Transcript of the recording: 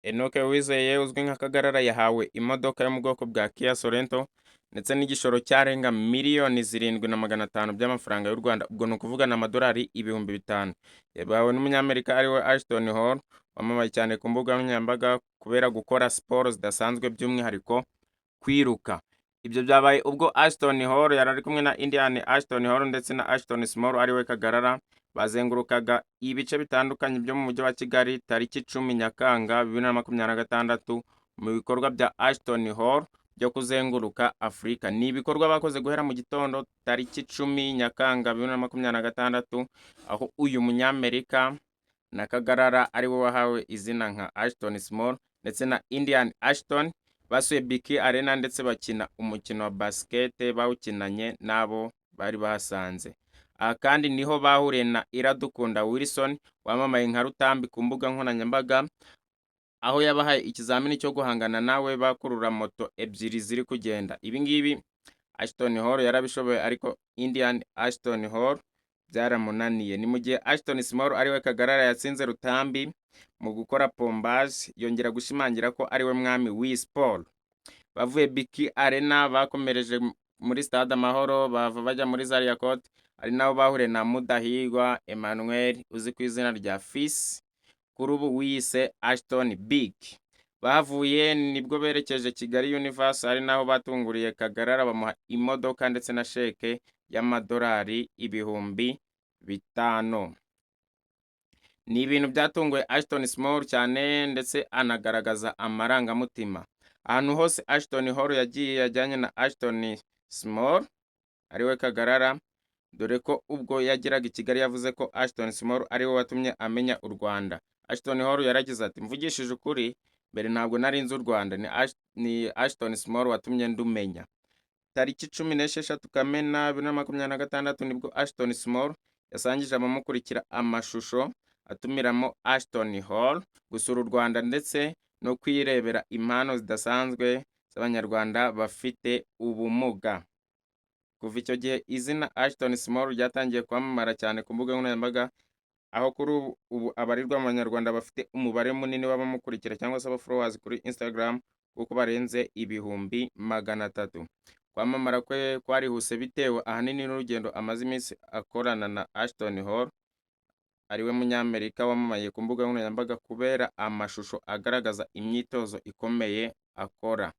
Enoch Uwizeye uzwi nka Kagarara yahawe imodoka yo mu bwoko bwa Kia Sorento ndetse n'igishoro cyarenga miliyoni 7,500 by'amafaranga y'u Rwanda, ubwo ni ukuvuga ni amadolari 5,000. Yabawe n'umunyamerika ariwe Ashton Hall wamamaye cyane ku mbuga nkoranyambaga kubera gukora siporo zidasanzwe by'umwihariko kwiruka. Ibyo byabaye ubwo Ashton Hall yari ari kumwe na Indian Ashton Hall ndetse na Ashton Small ariwe Kagarara, bazengurukaga ibice bitandukanye byo mu mujyi wa Kigali tariki 10 Nyakanga 2026 mu bikorwa bya Ashton Hall byo kuzenguruka Afurika. Ni ibikorwa bakoze guhera mu gitondo tariki 10 Nyakanga 2026, aho uyu munyamerika na Kagarara ariwe wahawe izina nka Ashton Small ndetse na Indian Ashton basuye BK Arena ndetse bakina umukino wa basket bawukinanye n'abo bari bahasanze. Aha kandi niho bahuriye na Iradukunda Wilson wamamaye nka Rutambi ku mbuga nkoranyambaga, aho yabahaye ikizamini cyo guhangana nawe bakurura moto ebyiri ziri kugenda. Ibi ngibi Ashton Hall yarabishoboye ariko Indian Ashton Hall byaramunaniye. Ni mu gihe Ashton Small ariwe Kagarara yatsinze Rutambi mu gukora pombage, yongera gushimangira ko ariwe mwami w'iyi siporo. Bavuye BK Arena bakomereje muri Stade Amahoro bava bajya muri Zaria Court, ari naho bahuriye na Mudahigwa Emmanuel uzi ku izina rya Fils, kuri ubu wiyise Ashton Big. Bavuye nibwo berekeje Kigali Universe, ari naho batunguriye Kagarara bamuha imodoka ndetse na sheke y'amadolari 5,000. Ni ibintu byatunguye Ashton Small cyane ndetse anagaragaza amarangamutima. Ahantu hose Ashton Hall yagiye yajyanye na Ashton Small ariwe Kagarara, dore ko ubwo yageraga i Kigali yavuze ko Ashton Small ariwe watumye amenya u Rwanda. Ashton Hall yaragize ati mvugishije ukuri mbere ntabwo nari nzi u Rwanda, ni Ashton Small watumye ndumenya. Tariki 16 Kamena 2026 nibwo Ashton Small yasangije abamukurikira amashusho atumiramo Ashton Hall gusura u Rwanda ndetse no kwirebera impano zidasanzwe z'Abanyarwanda bafite ubumuga. Kuva icyo gihe izina Ashton Small ryatangiye kwamamara cyane ku mbuga nkoranyambaga, aho kuri ubu abarirwa mu Banyarwanda bafite umubare munini w'abamukurikira cyangwa se followers kuri Instagram kuko barenze 300,000. Kwamamara kwe kwarihuse bitewe ahanini n'urugendo amaze iminsi akorana na Ashton Hall ariwe munyamerika wamamaye ku mbuga nkoranyambaga kubera amashusho agaragaza imyitozo ikomeye akora.